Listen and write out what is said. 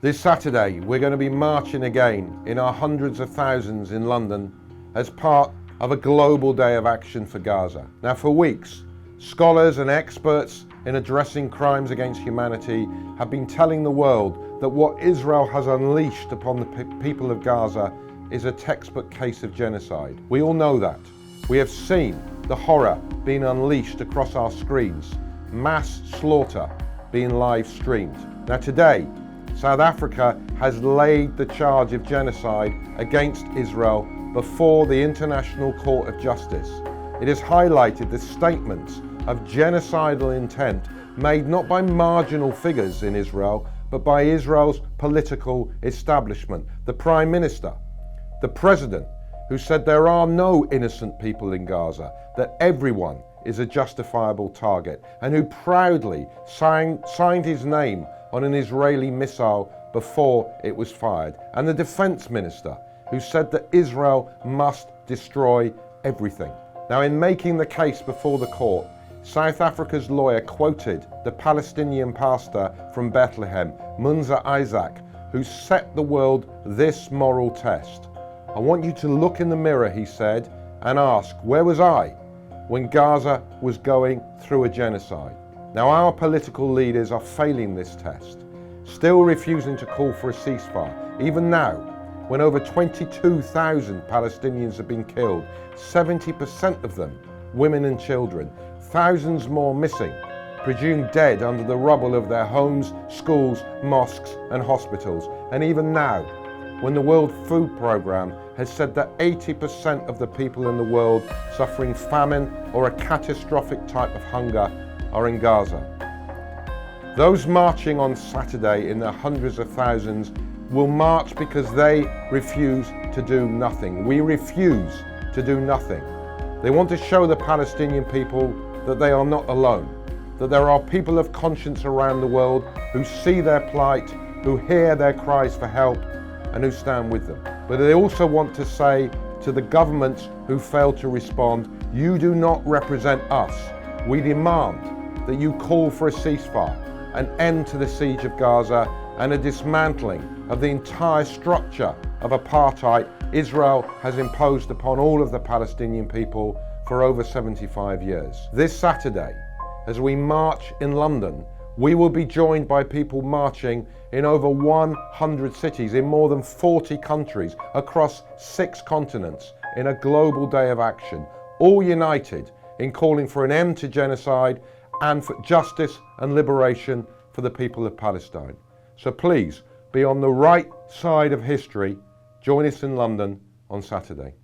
This Saturday, we're going to be marching again in our hundreds of thousands in London as part of a global day of action for Gaza. Now, for weeks, scholars and experts in addressing crimes against humanity have been telling the world that what Israel has unleashed upon the people of Gaza is a textbook case of genocide. We all know that. We have seen the horror being unleashed across our screens, mass slaughter being live streamed. Now today, South Africa has laid the charge of genocide against Israel before the International Court of Justice. It has highlighted the statements of genocidal intent made not by marginal figures in Israel, but by Israel's political establishment. The Prime Minister, the President, who said there are no innocent people in Gaza, that everyone is a justifiable target, and who proudly signed his name on an Israeli missile before it was fired. And the Defense Minister, who said that Israel must destroy everything. Now, in making the case before the court, South Africa's lawyer quoted the Palestinian pastor from Bethlehem, Munza Isaac, who set the world this moral test. I want you to look in the mirror, he said, and ask, where was I when Gaza was going through a genocide? Now, our political leaders are failing this test, still refusing to call for a ceasefire. Even now, when over 22,000 Palestinians have been killed, 70% of them women and children, thousands more missing, presumed dead under the rubble of their homes, schools, mosques and hospitals. And even now, when the World Food Programme has said that 80% of the people in the world suffering famine or a catastrophic type of hunger are in Gaza. Those marching on Saturday in their hundreds of thousands will march because they refuse to do nothing. We refuse to do nothing. They want to show the Palestinian people that they are not alone, that there are people of conscience around the world who see their plight, who hear their cries for help, and who stand with them. But they also want to say to the governments who fail to respond, you do not represent us. We demand that you call for a ceasefire, an end to the siege of Gaza, and a dismantling of the entire structure of apartheid Israel has imposed upon all of the Palestinian people for over 75 years. This Saturday, as we march in London, we will be joined by people marching in over 100 cities in more than 40 countries across 6 continents in a global day of action, all united in calling for an end to genocide and for justice and liberation for the people of Palestine. So please, be on the right side of history. Join us in London on Saturday.